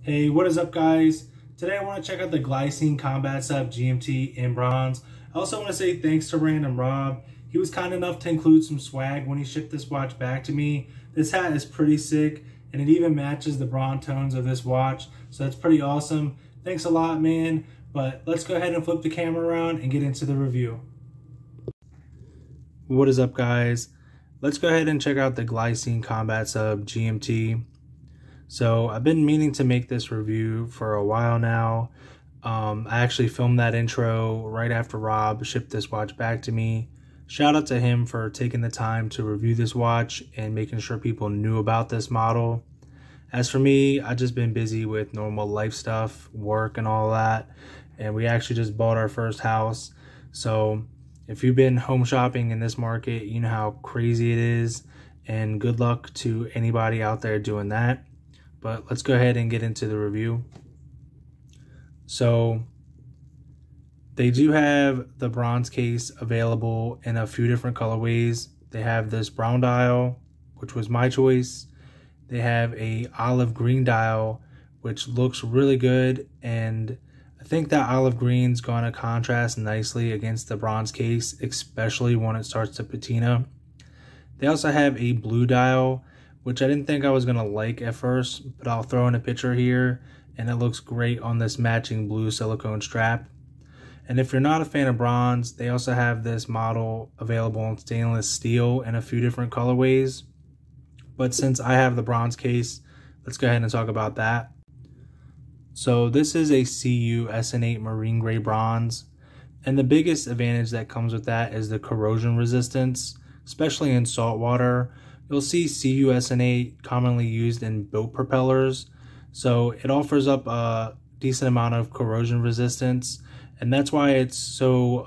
Hey, what is up, guys? Today I want to check out the Glycine Combat Sub GMT in bronze. I also want to say thanks to Random Rob. He was kind enough to include some swag when he shipped this watch back to me. This hat is pretty sick, and it even matches the bronze tones of this watch, so that's pretty awesome. Thanks a lot, man. But let's go ahead and flip the camera around and get into the review. What is up, guys? Let's go ahead and check out the Glycine Combat Sub GMT. So I've been meaning to make this review for a while now. I actually filmed that intro right after Rob shipped this watch back to me. Shout out to him for taking the time to review this watch and making sure people knew about this model. As for me, I've just been busy with normal life stuff, work and all that. And we actually just bought our first house. So if you've been home shopping in this market, you know how crazy it is. And good luck to anybody out there doing that. But let's go ahead and get into the review. So they do have the bronze case available in a few different colorways. They have this brown dial, which was my choice. They have a olive green dial, which looks really good. And I think that olive green's going to contrast nicely against the bronze case, especially when it starts to patina. They also have a blue dial, which I didn't think I was going to like at first, but I'll throw in a picture here, and it looks great on this matching blue silicone strap. And if you're not a fan of bronze, they also have this model available in stainless steel in a few different colorways. But since I have the bronze case, let's go ahead and talk about that. So this is a CU SN8 marine gray bronze, and the biggest advantage that comes with that is the corrosion resistance, especially in salt water. You'll see CU SN8 commonly used in boat propellers, so it offers up a decent amount of corrosion resistance, and that's why it's so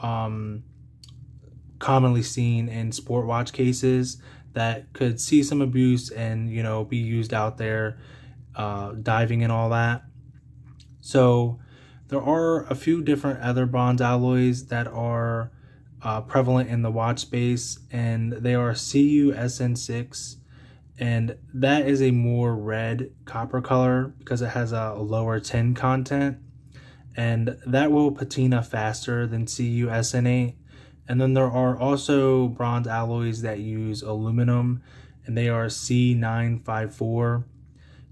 commonly seen in sport watch cases that could see some abuse and, you know, be used out there diving and all that. So there are a few different other bronze alloys that are prevalent in the watch space, and they are CU SN6, and that is a more red copper color because it has a lower tin content, and that will patina faster than CU SN8. And then there are also bronze alloys that use aluminum, and they are C954,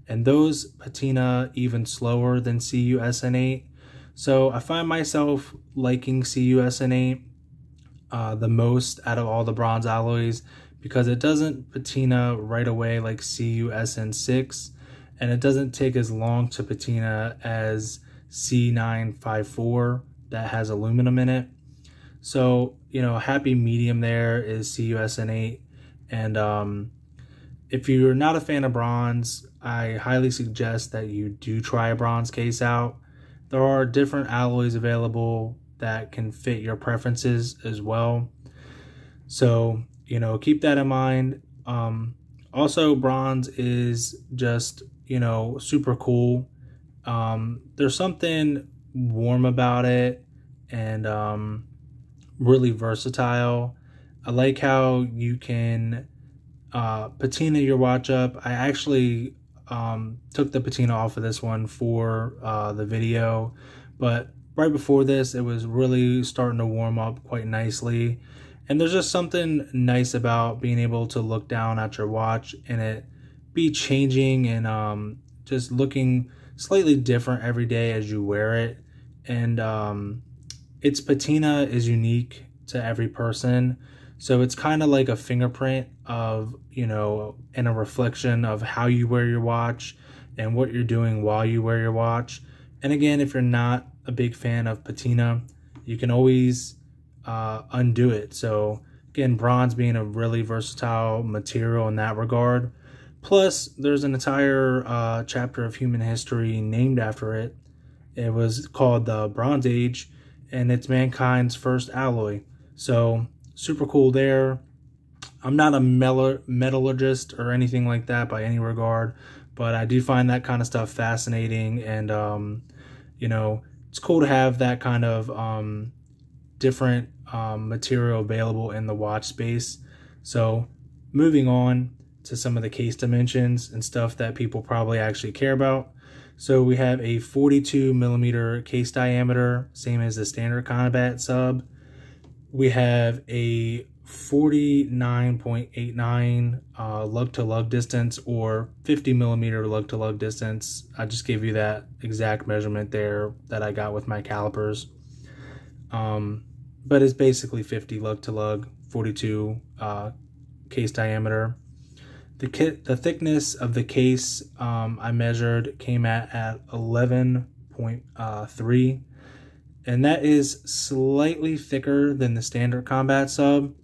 and those patina even slower than CU SN8. So I find myself liking CU SN8 the most out of all the bronze alloys because it doesn't patina right away like CU SN6, and it doesn't take as long to patina as C954 that has aluminum in it. So, you know, happy medium there is CU SN8. And if you're not a fan of bronze, I highly suggest that you do try a bronze case out. There are different alloys available that can fit your preferences as well. So, you know, keep that in mind. Also, bronze is just, you know, super cool. There's something warm about it, and really versatile. I like how you can patina your watch up. I actually took the patina off of this one for the video, but right before this, it was really starting to warm up quite nicely. And there's just something nice about being able to look down at your watch and it be changing and just looking slightly different every day as you wear it. And its patina is unique to every person. So it's kind of like a fingerprint of, you know, and a reflection of how you wear your watch and what you're doing while you wear your watch. And again, if you're not a big fan of patina, you can always undo it. So again, bronze being a really versatile material in that regard. Plus, there's an entire chapter of human history named after it. It was called the Bronze Age, and it's mankind's first alloy. So super cool there. I'm not a metallurgist or anything like that by any regard, but I do find that kind of stuff fascinating, and you know, it's cool to have that kind of different material available in the watch space. So moving on to some of the case dimensions and stuff that people probably actually care about. So we have a 42 millimeter case diameter, same as the standard combat sub. We have a 49.89 lug to lug distance, or 50 millimeter lug to lug distance. I just gave you that exact measurement there that I got with my calipers. But it's basically 50 lug to lug, 42 case diameter. The thickness of the case I measured came at 11.3, and that is slightly thicker than the standard combat sub.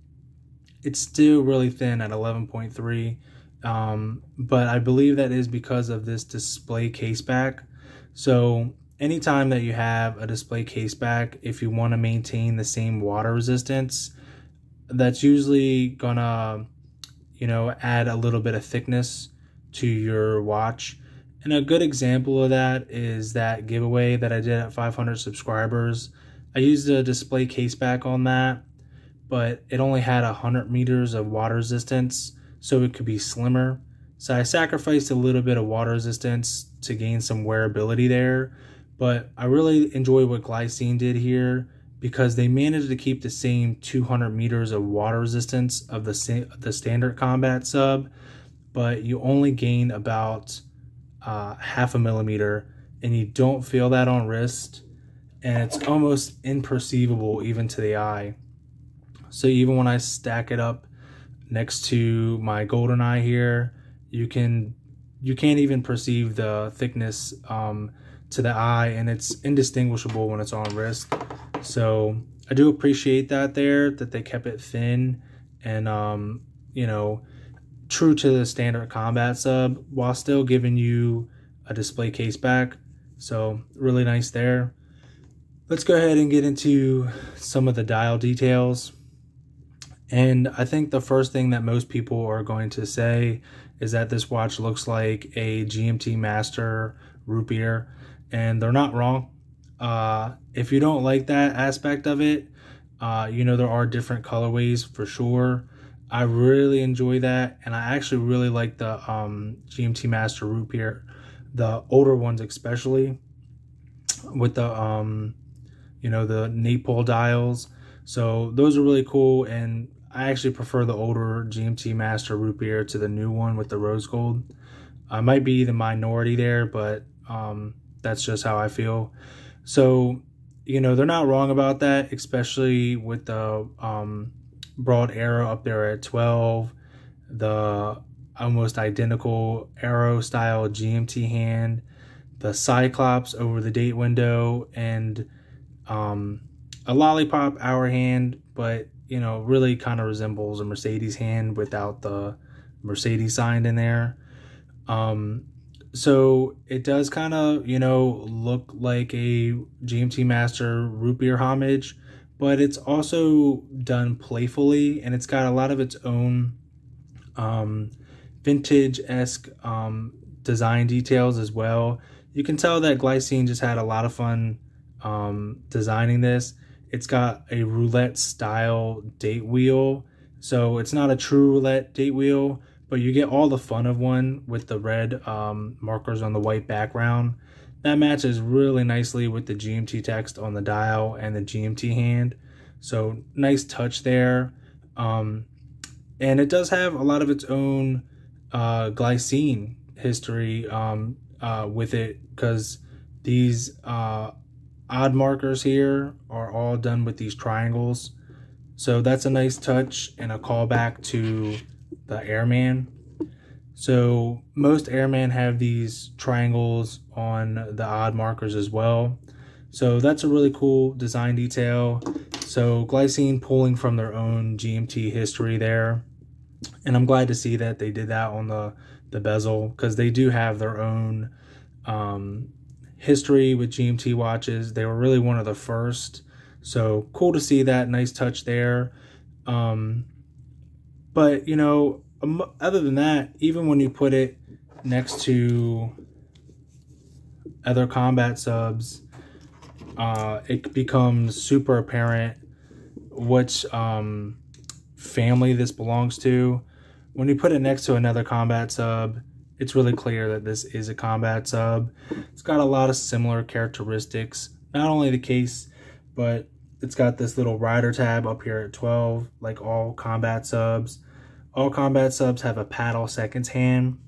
It's still really thin at 11.3, but I believe that is because of this display case back. So anytime that you have a display case back, if you want to maintain the same water resistance, that's usually gonna, add a little bit of thickness to your watch. And a good example of that is that giveaway that I did at 500 subscribers. I used a display case back on that, but it only had 100 meters of water resistance, so it could be slimmer. So I sacrificed a little bit of water resistance to gain some wearability there, but I really enjoy what Glycine did here, because they managed to keep the same 200 meters of water resistance of the standard combat sub, but you only gain about half a millimeter, and you don't feel that on wrist, and it's almost imperceivable even to the eye. So even when I stack it up next to my GoldenEye here, you can't even perceive the thickness to the eye, and it's indistinguishable when it's on wrist. So I do appreciate that they kept it thin and true to the standard combat sub, while still giving you a display case back. So really nice there. Let's go ahead and get into some of the dial details. And I think the first thing that most people are going to say is that this watch looks like a GMT Master root beer, and they're not wrong. If you don't like that aspect of it, there are different colorways for sure. I really enjoy that, and I actually really like the GMT Master root beer, the older ones especially, with the the Napole dials. So those are really cool, and I actually prefer the older GMT Master root beer to the new one with the rose gold. I might be the minority there, but that's just how I feel. So they're not wrong about that, especially with the broad arrow up there at 12, the almost identical arrow style GMT hand, the Cyclops over the date window, and a lollipop hour hand, but really kind of resembles a Mercedes hand without the Mercedes sign in there. So it does kind of look like a GMT Master root beer homage, but it's also done playfully, and it's got a lot of its own vintage-esque design details as well. You can tell that Glycine just had a lot of fun designing this. It's got a roulette style date wheel, so it's not a true roulette date wheel, but you get all the fun of one with the red markers on the white background. That matches really nicely with the GMT text on the dial and the GMT hand. So nice touch there. And it does have a lot of its own Glycine history with it, because these odd markers here are all done with these triangles. So that's a nice touch and a callback to the Airman. So most Airman have these triangles on the odd markers as well. So that's a really cool design detail. So Glycine pulling from their own GMT history there. And I'm glad to see that they did that on the bezel, because they do have their own history with GMT watches. They were really one of the first. So cool to see that. Nice touch there. But other than that, even when you put it next to other combat subs, it becomes super apparent which family this belongs to. When you put it next to another combat sub, it's really clear that this is a combat sub. It's got a lot of similar characteristics. Not only the case, but it's got this little rider tab up here at 12, like all combat subs. All combat subs have a paddle seconds hand.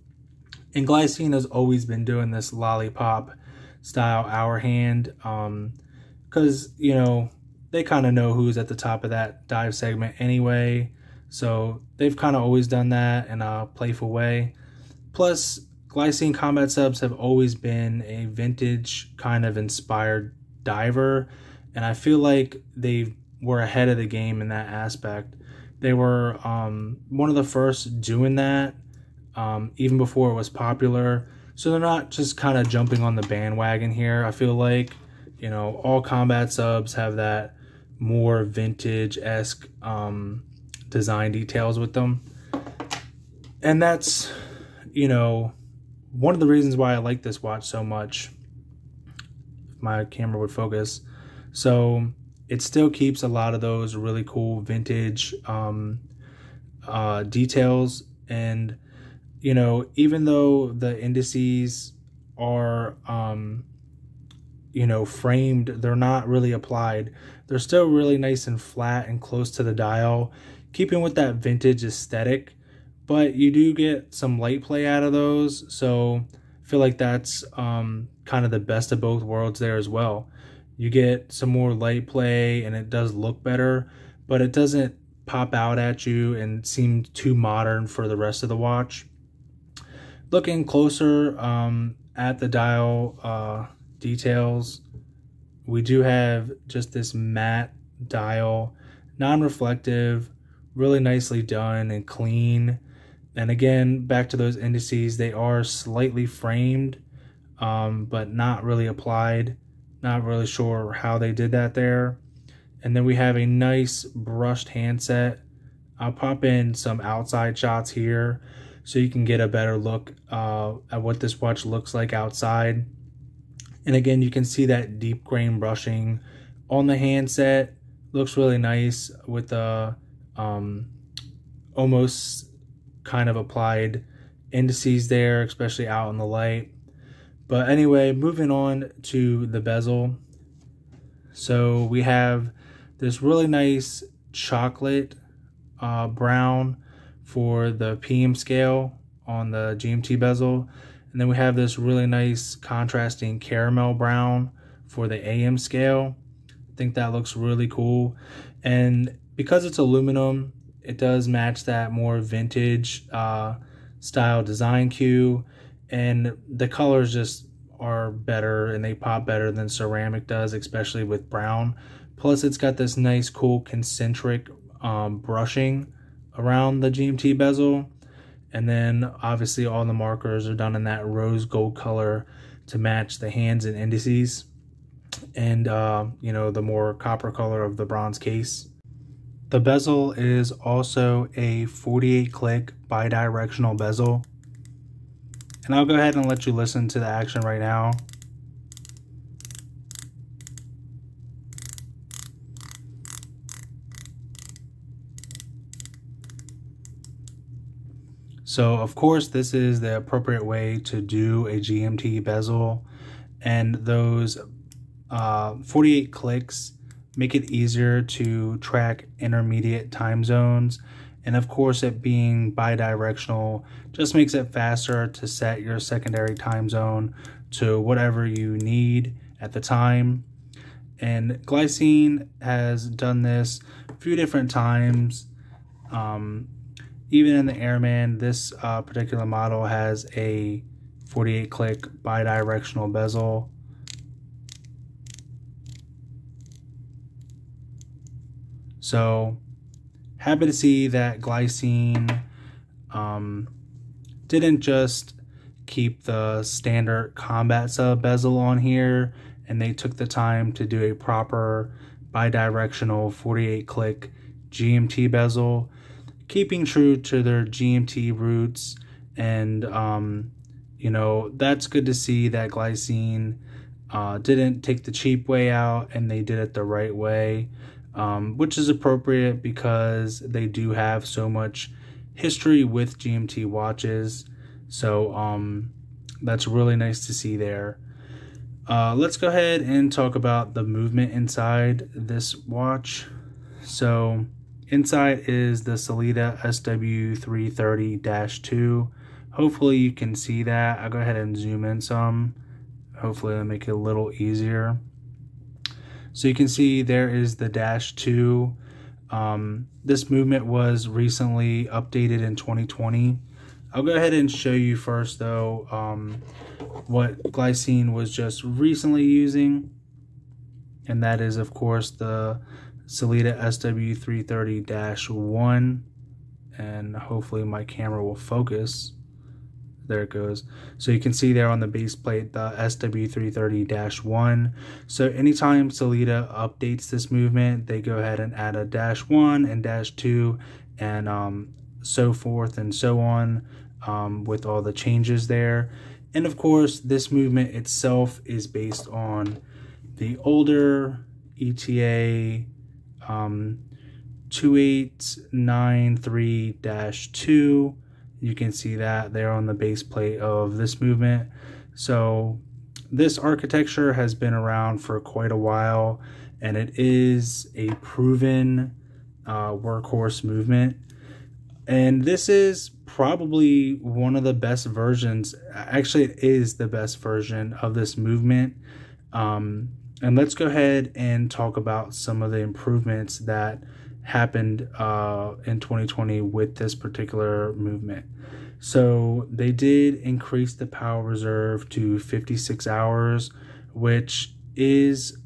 And Glycine has always been doing this lollipop style hour hand. Because, you know, they kind of know who's at the top of that dive segment anyway. So they've kind of always done that in a playful way. Plus, Glycine combat subs have always been a vintage kind of inspired diver. And I feel like they were ahead of the game in that aspect. They were one of the first doing that, even before it was popular. So they're not just kind of jumping on the bandwagon here. I feel like, you know, all combat subs have that more vintage-esque design details with them. And that's, you know, one of the reasons why I like this watch so much. If my camera would focus. So it still keeps a lot of those really cool vintage details. And, you know, even though the indices are, you know, framed, they're not really applied. They're still really nice and flat and close to the dial, keeping with that vintage aesthetic. But you do get some light play out of those. So I feel like that's kind of the best of both worlds there as well. You get some more light play and it does look better, but it doesn't pop out at you and seem too modern for the rest of the watch. Looking closer at the dial details, we do have just this matte dial, non-reflective, really nicely done and clean. And again, back to those indices, they are slightly framed, but not really applied. Not really sure how they did that there. And then we have a nice brushed handset. I'll pop in some outside shots here so you can get a better look at what this watch looks like outside. And again, you can see that deep grain brushing on the handset. Looks really nice with the almost kind of applied indices there, especially out in the light. But anyway, moving on to the bezel. So we have this really nice chocolate brown for the PM scale on the GMT bezel. And then we have this really nice contrasting caramel brown for the AM scale. I think that looks really cool. And because it's aluminum, it does match that more vintage style design cue. And the colors just are better and they pop better than ceramic does, especially with brown. Plus it's got this nice cool concentric brushing around the GMT bezel. And then obviously all the markers are done in that rose gold color to match the hands and indices. And you know, the more copper color of the bronze case. The bezel is also a 48 click bidirectional bezel. And I'll go ahead and let you listen to the action right now. So of course this is the appropriate way to do a GMT bezel, and those 48 clicks make it easier to track intermediate time zones. And of course, it being bidirectional just makes it faster to set your secondary time zone to whatever you need at the time. And Glycine has done this a few different times. Even in the Airman, this particular model has a 48 click bidirectional bezel. So happy to see that Glycine didn't just keep the standard combat sub bezel on here, and they took the time to do a proper bidirectional 48 click GMT bezel, keeping true to their GMT roots. And you know, that's good to see that Glycine didn't take the cheap way out and they did it the right way. Which is appropriate because they do have so much history with GMT watches. So that's really nice to see there. Let's go ahead and talk about the movement inside this watch. So inside is the Sellita SW330-2. Hopefully you can see that. I'll go ahead and zoom in some. Hopefully that'll make it a little easier. So you can see there is the -2. This movement was recently updated in 2020. I'll go ahead and show you first though what Glycine was just recently using, and that is of course the Sellita SW330-1, and hopefully my camera will focus. There it goes. So you can see there on the base plate the SW330-1. So anytime Sellita updates this movement, they go ahead and add a -1 and -2 and so forth and so on with all the changes there. And of course, this movement itself is based on the older ETA 2893-2. You can see that there on the base plate of this movement. So this architecture has been around for quite a while, and it is a proven workhorse movement. And this is probably one of the best versions. Actually, it is the best version of this movement. And let's go ahead and talk about some of the improvements that happened in 2020 with this particular movement. So they did increase the power reserve to 56 hours, which is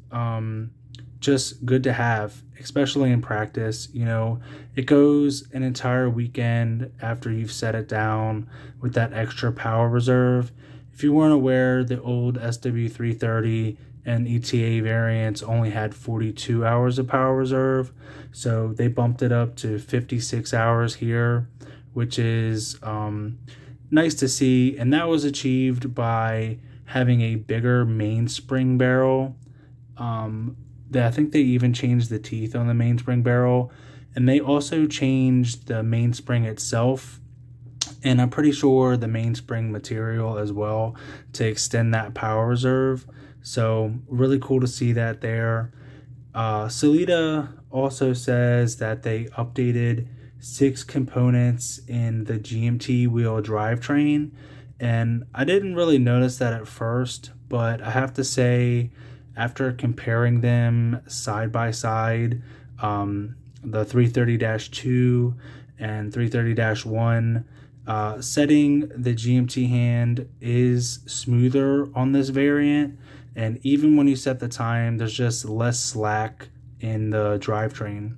just good to have, especially in practice. You know, it goes an entire weekend after you've set it down with that extra power reserve. If you weren't aware, the old SW330 and ETA variants only had 42 hours of power reserve. So they bumped it up to 56 hours here, which is nice to see. And that was achieved by having a bigger mainspring barrel. I think they even changed the teeth on the mainspring barrel. And they also changed the mainspring itself. And I'm pretty sure the mainspring material as well to extend that power reserve. So really cool to see that there. Sellita also says that they updated 6 components in the GMT wheel drivetrain. And I didn't really notice that at first, but I have to say, after comparing them side by side, the 330-2 and 330-1, setting the GMT hand is smoother on this variant. And even when you set the time, there's just less slack in the drivetrain.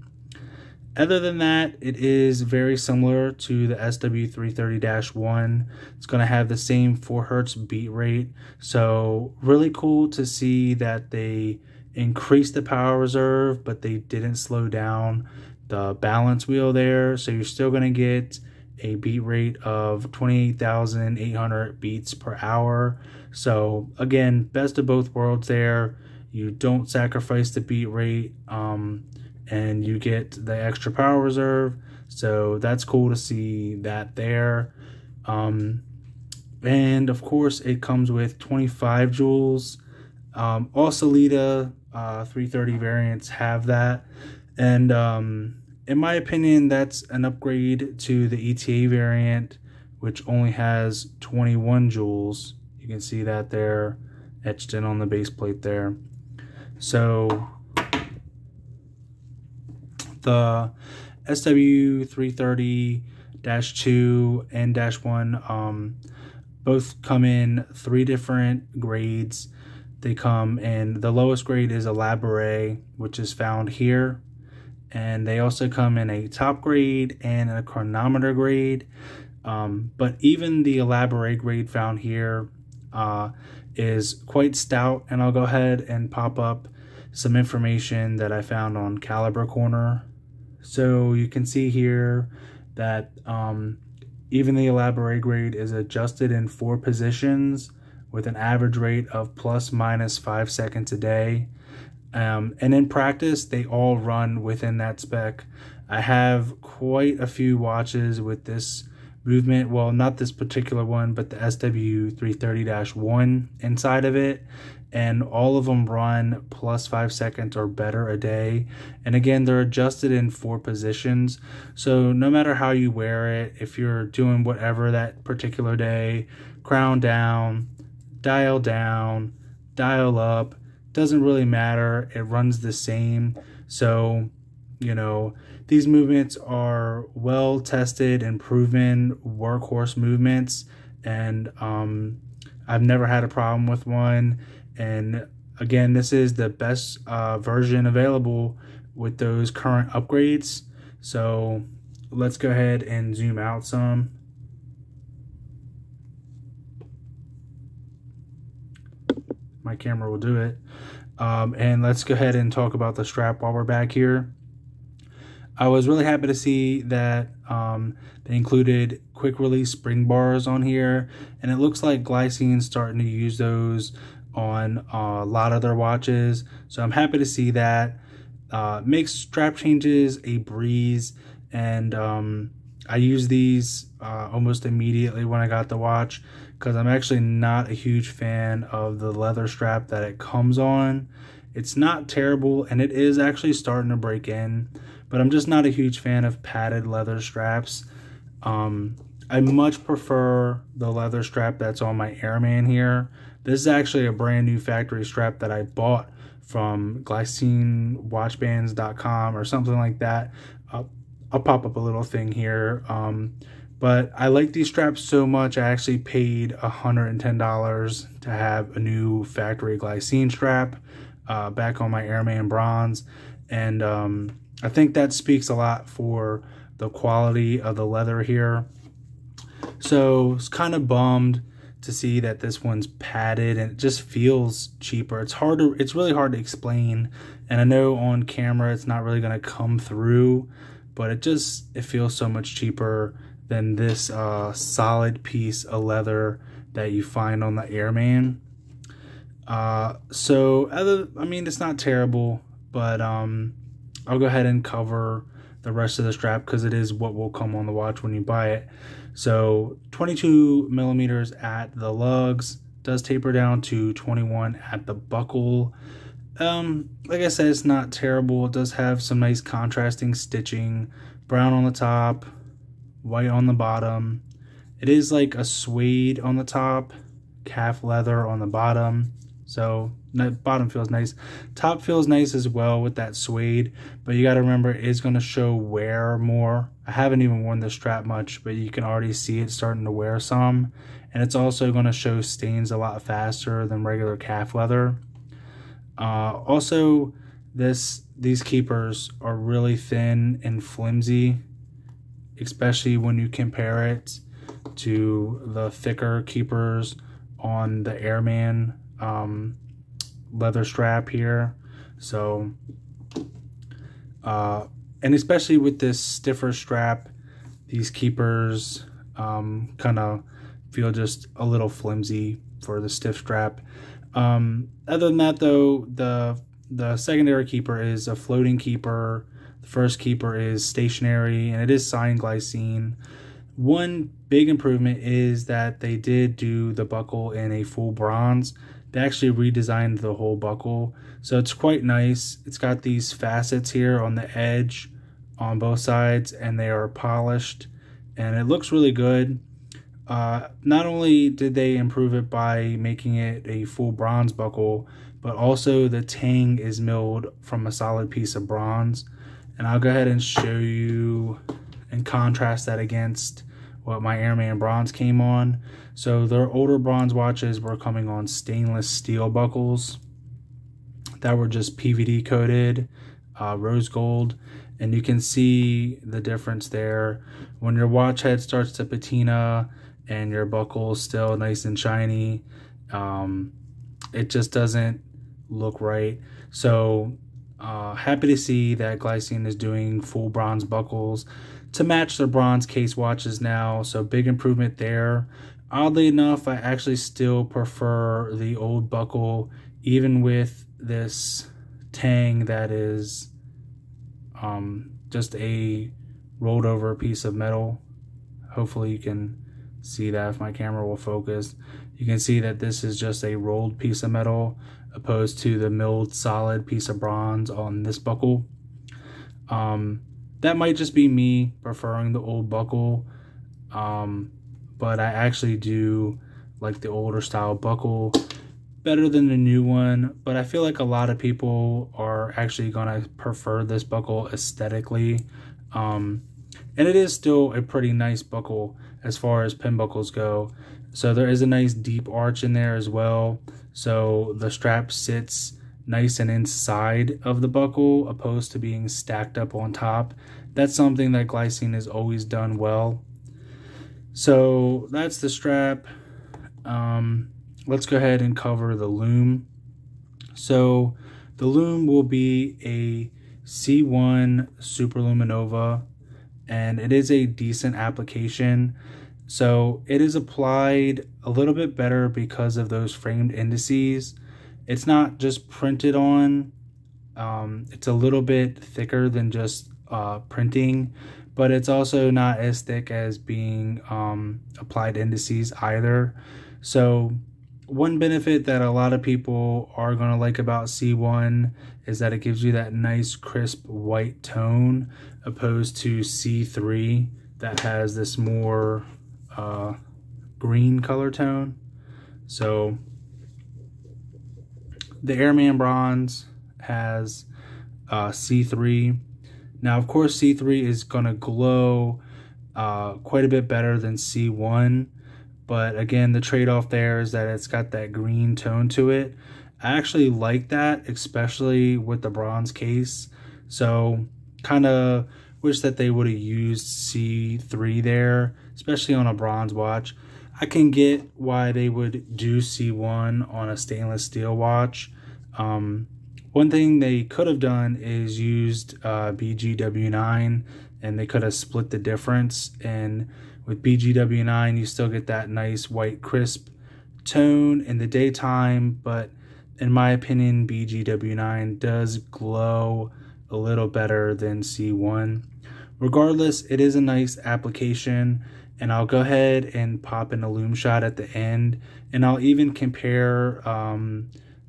Other than that, it is very similar to the SW330-1. It's going to have the same 4 Hertz beat rate. So really cool to see that they increased the power reserve, but they didn't slow down the balance wheel there. So you're still going to get a beat rate of 28,800 beats per hour. So again, best of both worlds there. You don't sacrifice the beat rate, and you get the extra power reserve. So that's cool to see that there. And of course, it comes with 25 joules. All Sellita 330 variants have that. And in my opinion, that's an upgrade to the ETA variant, which only has 21 joules. You can see that there etched in on the base plate there. So the SW330-2 and -1 both come in 3 different grades. They come in, the lowest grade is a Labouré, which is found here. And they also come in a top grade and a chronometer grade. But even the Labouré grade found here is quite stout. And I'll go ahead and pop up some information that I found on Caliber Corner. So you can see here that even the Labouré grade is adjusted in 4 positions with an average rate of ±5 seconds a day. And in practice, they all run within that spec. I have quite a few watches with this movement. Well, not this particular one, but the SW330-1 inside of it. And all of them run plus 5 seconds or better a day. And again, they're adjusted in 4 positions. So no matter how you wear it, if you're doing whatever that particular day, crown down, dial up, doesn't really matter. It runs the same. So, you know, these movements are well tested and proven workhorse movements. And I've never had a problem with one. And again, this is the best version available with those current upgrades. So let's go ahead and zoom out some. My camera will do it. And let's go ahead and talk about the strap while we're back here. I was really happy to see that they included quick release spring bars on here, and it looks like Glycine's starting to use those on a lot of their watches. So I'm happy to see that. Makes strap changes a breeze, and I used these almost immediately when I got the watch, because I'm actually not a huge fan of the leather strap that it comes on. It's not terrible, and it is actually starting to break in, but I'm just not a huge fan of padded leather straps. I much prefer the leather strap that's on my Airman here. This is actually a brand new factory strap that I bought from glycinewatchbands.com or something like that. I'll pop up a little thing here. But I like these straps so much, I actually paid $110 to have a new factory Glycine strap back on my Airman Bronze. And I think that speaks a lot for the quality of the leather here. So it's kind of bummed to see that this one's padded, and it just feels cheaper. It's really hard to explain, and I know on camera it's not really going to come through, but it feels so much cheaper than this solid piece of leather that you find on the Airman. So I mean, it's not terrible, but I'll go ahead and cover the rest of the strap because it is what will come on the watch when you buy it. So 22 millimeters at the lugs, does taper down to 21 at the buckle. Like I said, it's not terrible. It does have some nice contrasting stitching, brown on the top, white on the bottom. It is like a suede on the top, calf leather on the bottom. So that bottom feels nice. Top feels nice as well with that suede, but you got to remember it is going to show wear more. I haven't even worn the strap much, but you can already see it starting to wear some. And it's also going to show stains a lot faster than regular calf leather. Also, these keepers are really thin and flimsy, especially when you compare it to the thicker keepers on the Airman leather strap here. So and especially with this stiffer strap, these keepers kind of feel just a little flimsy for the stiff strap. Other than that though, the secondary keeper is a floating keeper. The first keeper is stationary, and it is signed Glycine. One big improvement is that they did do the buckle in a full bronze. They actually redesigned the whole buckle, so it's quite nice. It's got these facets here on the edge on both sides, and they are polished, and it looks really good. Not only did they improve it by making it a full bronze buckle, but also the tang is milled from a solid piece of bronze. And I'll go ahead and show you and contrast that against what my Airman Bronze came on. So their older bronze watches were coming on stainless steel buckles that were just PVD coated, rose gold. And you can see the difference there. When your watch head starts to patina and your buckle is still nice and shiny, it just doesn't look right. So happy to see that Glycine is doing full bronze buckles to match their bronze case watches now. So big improvement there. Oddly enough, I actually still prefer the old buckle, even with this tang that is just a rolled over piece of metal. Hopefully you can see that if my camera will focus. You can see that this is just a rolled piece of metal opposed to the milled solid piece of bronze on this buckle. That might just be me preferring the old buckle, but I actually do like the older style buckle better than the new one. But I feel like a lot of people are actually gonna prefer this buckle aesthetically, and it is still a pretty nice buckle as far as pin buckles go. So there is a nice deep arch in there as well, so the strap sits nice and inside of the buckle opposed to being stacked up on top. That's something that Glycine has always done well. So that's the strap. Let's go ahead and cover the loom. So the loom will be a C1 Superluminova, and it is a decent application. So it is applied a little bit better because of those framed indices. It's not just printed on, it's a little bit thicker than just printing, but it's also not as thick as being applied indices either. So one benefit that a lot of people are going to like about C1 is that it gives you that nice crisp white tone opposed to C3 that has this more green color tone. So the Airman Bronze has C3. Now, of course, C3 is going to glow quite a bit better than C1. But again, the trade-off there is that it's got that green tone to it. I actually like that, especially with the bronze case. So kind of wish that they would have used C3 there, especially on a bronze watch. I can get why they would do C1 on a stainless steel watch. One thing they could have done is used BGW9, and they could have split the difference. And with BGW9, you still get that nice white crisp tone in the daytime, but in my opinion, BGW9 does glow a little better than C1. Regardless, it is a nice application, and I'll go ahead and pop in a loom shot at the end, and I'll even compare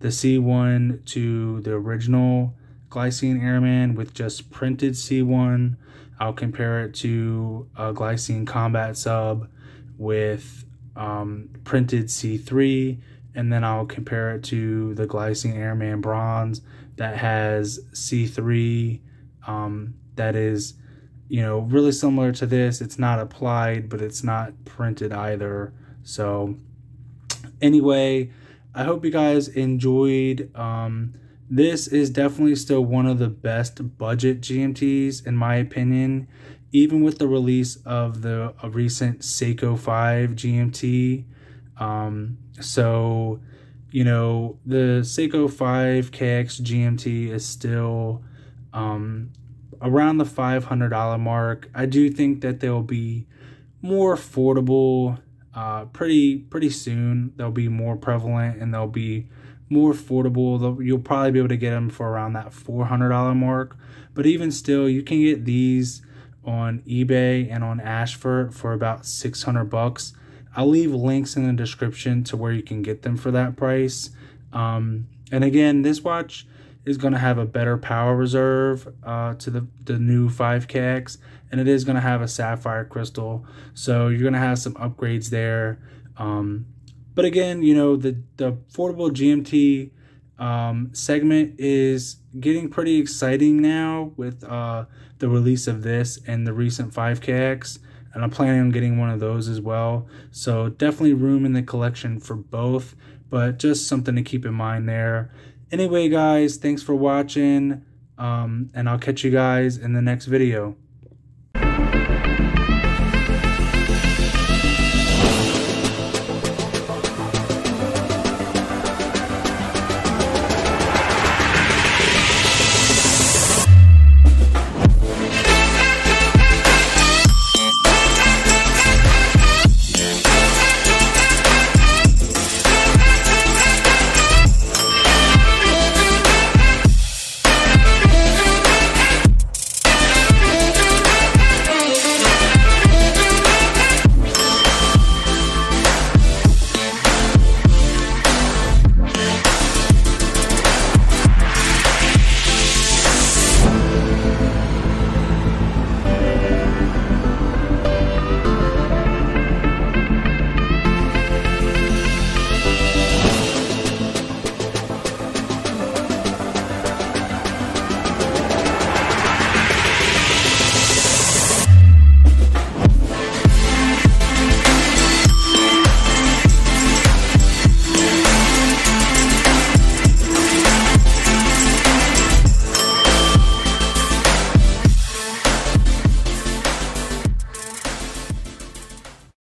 the C1 to the original Glycine Airman with just printed C1. I'll compare it to a Glycine Combat Sub with printed C3, and then I'll compare it to the Glycine Airman Bronze that has C3 that is, you know, really similar to this. It's not applied, but it's not printed either. So anyway, I hope you guys enjoyed. This is definitely still one of the best budget GMTs in my opinion, even with the release of the recent Seiko 5 GMT. So, you know, the Seiko 5 KX GMT is still around the $500 mark. I do think that they'll be more affordable pretty soon. They'll be more prevalent and they'll be more affordable. You'll probably be able to get them for around that $400 mark. But even still, you can get these on eBay and on Ashford for about 600 bucks. I'll leave links in the description to where you can get them for that price. And again, this watch is going to have a better power reserve to the new 5KX, and it is going to have a sapphire crystal, so you're going to have some upgrades there. But again, you know, the affordable GMT segment is getting pretty exciting now with the release of this and the recent 5KX, and I'm planning on getting one of those as well. So definitely room in the collection for both, but just something to keep in mind there. Anyway, guys, thanks for watching, and I'll catch you guys in the next video.